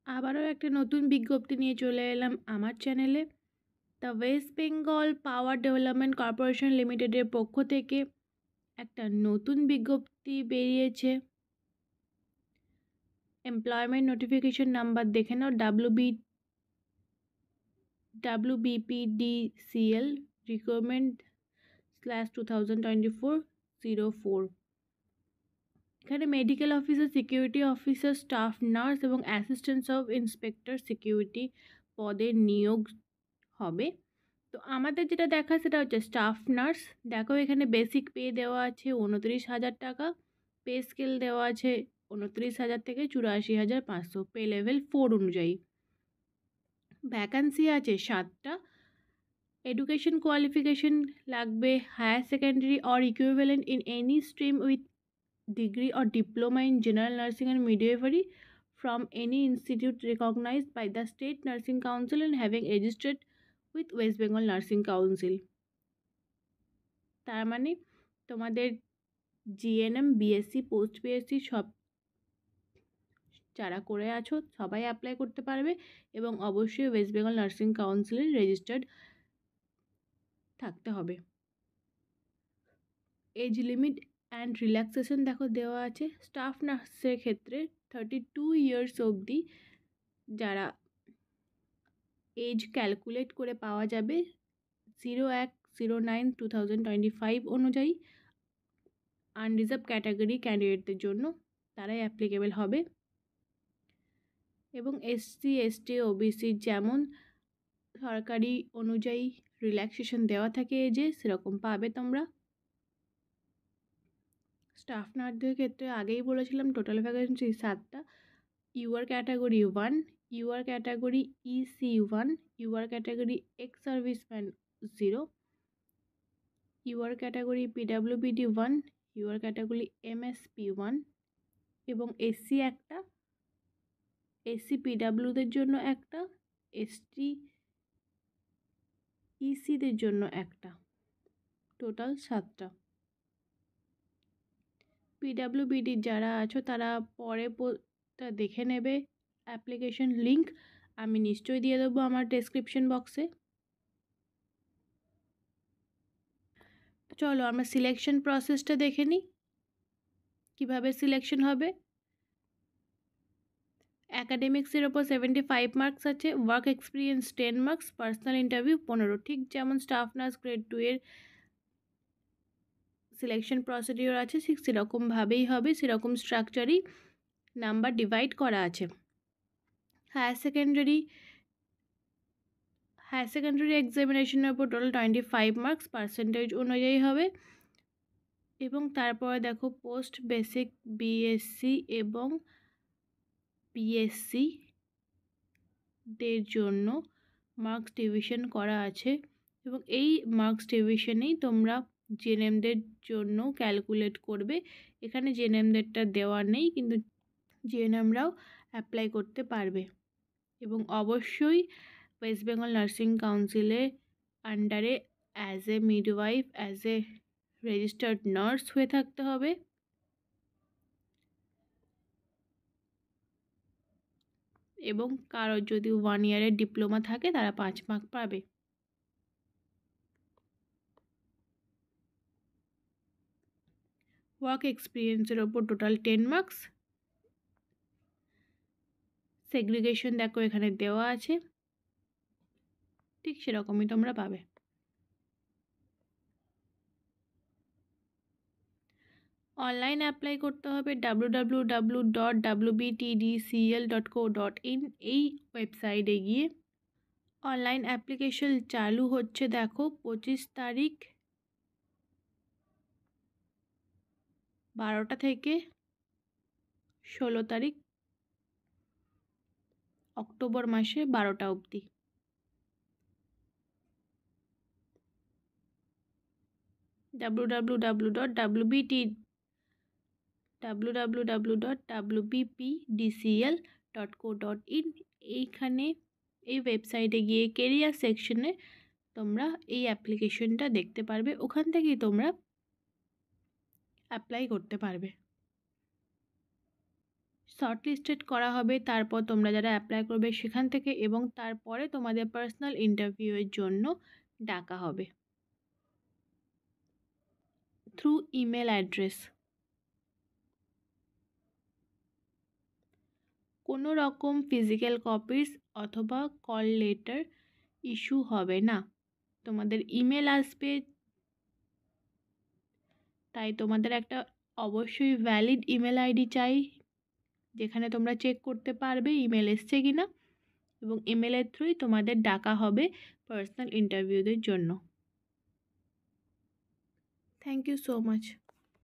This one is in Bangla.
আবারও একটা নতুন বিজ্ঞপ্তি নিয়ে চলে এলাম আমার চ্যানেলে। The West Bengal power development corporation লিমিটেডের পক্ষ থেকে একটা নতুন বিজ্ঞপ্তি বেরিয়েছে। এমপ্লয়মেন্ট নোটিফিকেশন নাম্বার দেখে নাও, WBPDCL রিক্রুটমেন্ট/2024-04। এখানে medical officer, security officer, staff nurse এবং অ্যাসিস্ট্যান্ট অফ ইন্সপেক্টর সিকিউরিটি পদে নিয়োগ হবে। তো আমাদের যেটা দেখা সেটা হচ্ছে স্টাফ নার্স। দেখো এখানে বেসিক পে দেওয়া আছে 29,000 টাকা, পে স্কেল দেওয়া আছে 29,000 থেকে 84,500, পে লেভেল 4 অনুযায়ী। ভ্যাকান্সি আছে 7টা। এডুকেশন কোয়ালিফিকেশন লাগবে higher secondary or equivalent in any stream with degree or diploma in general nursing and midwifery from any institute recognized by the State Nursing Council and having registered with West Bengal Nursing Council। তার মানে তোমাদের জিএনএম, বিএসসি, পোস্ট বিএসসি সব যারা করে আছো সবাই অ্যাপ্লাই করতে পারবে এবং অবশ্যই ওয়েস্ট বেঙ্গল নার্সিং কাউন্সিলের রেজিস্টার্ড থাকতে হবে। এজ লিমিট অ্যান্ড রিল্যাক্সেশন দেখো দেওয়া আছে। স্টাফ নার্সের ক্ষেত্রে 32 ইয়ার্স অবধি যারা এজ ক্যালকুলেট করে পাওয়া যাবে 01/09/2025 অনুযায়ী আনরিজার্ভ ক্যাটাগরি ক্যান্ডিডেটদের জন্য তারাই অ্যাপ্লিকেবল হবে। এবং এসসি, এসটি, ওবিসি যেমন সরকারি অনুযায়ী রিল্যাক্সেশন দেওয়া থাকে এজে সেরকম পাবে তোমরা। স্টাফ নার্সদের ক্ষেত্রে আগেই বলেছিলাম টোটাল ভ্যাকেন্সি 7টা। UR category 1, UR category EC 1, UR category ex serviceman 0, UR category PWBD 1, UR category MSP 1 এবং এসসি একটা, এসসি পিডাব্লিউদের জন্য একটা, এসটি ইসিদের জন্য একটা, টোটাল 7টা। পিডাব্লিউবিডির যারা আছো তারা পরে দেখে নেবে। অ্যাপ্লিকেশন লিঙ্ক আমি নিশ্চয়ই দিয়ে দেবো আমার ডেসক্রিপশন বক্সে। চলো আমরা সিলেকশন প্রসেসটা দেখে নিই কীভাবে সিলেকশন হবে। অ্যাকাডেমিক্সের ওপর 75 মার্কস আছে, work experience 10 marks, personal interview 15। ঠিক যেমন স্টাফ নার্স গ্রেড 2 এর সিলেকশন প্রসিডিওর আছে ঠিক সেরকমভাবেই হবে, সেরকম স্ট্রাকচারই নাম্বার ডিভাইড করা আছে। হায়ার সেকেন্ডারি এক্সামিনেশনের ওপর টোটাল 25 মার্কস পার্সেন্টেজ অনুযায়ী হবে। এবং তারপরে দেখো পোস্ট বেসিক বিএসসি এবং বিএসসি দের জন্য মার্কস ডিভিশন করা আছে এবং এই মার্কস ডিভিশনেই তোমরা জেএনএমদের জন্য ক্যালকুলেট করবে। এখানে জেএনএমদেরটা দেওয়া নেই, কিন্তু জেএনএমরাও অ্যাপ্লাই করতে পারবে এবং অবশ্যই ওয়েস্ট বেঙ্গল নার্সিং কাউন্সিলের আন্ডারে as a midwife, as a registered nurse হয়ে থাকতে হবে। এবং কারোর যদি 1 ইয়ারের ডিপ্লোমা থাকে তারা 5 মার্ক পাবে। ওয়ার্ক এক্সপিরিয়েন্সের ওপর টোটাল 10 মার্কস। সেগ্রিগেশন দেখো এখানে দেওয়া আছে, ঠিক সেরকমই তোমরা পাবে। অনলাইন অ্যাপ্লাই করতে হবে www.wbtdcl.co.in এই ওয়েবসাইটে গিয়ে। অনলাইন অ্যাপ্লিকেশন চালু হচ্ছে দেখো 25 তারিখ 12টা থেকে 16 তারিখ অক্টোবর মাসে 12টা অবধি। www.wbpdcl.co.in এইখানে এই ওয়েবসাইটে গিয়ে কেরিয়ার সেকশনে তোমরা এই অ্যাপ্লিকেশনটা দেখতে পারবে, ওখান থেকেই তোমরা অ্যাপ্লাই করতে পারবে। শর্টলিস্টেড করা হবে, তারপর তোমরা যারা অ্যাপ্লাই করবে সেখান থেকে, এবং তারপরে তোমাদের পার্সোনাল ইন্টারভিউয়ের জন্য ডাকা হবে থ্রু ইমেল অ্যাড্রেস। কোনো রকম ফিজিক্যাল কপিস অথবা কল লেটার ইস্যু হবে না, তোমাদের ইমেল আসবে। তাই তোমাদের একটা অবশ্যই ভ্যালিড ইমেল আইডি চাই, যেখানে তোমরা চেক করতে পারবে ইমেল এসছে কি না, এবং ইমেলের থ্রুই তোমাদের ডাকা হবে পার্সোনাল ইন্টারভিউদের জন্য। Thank you so much.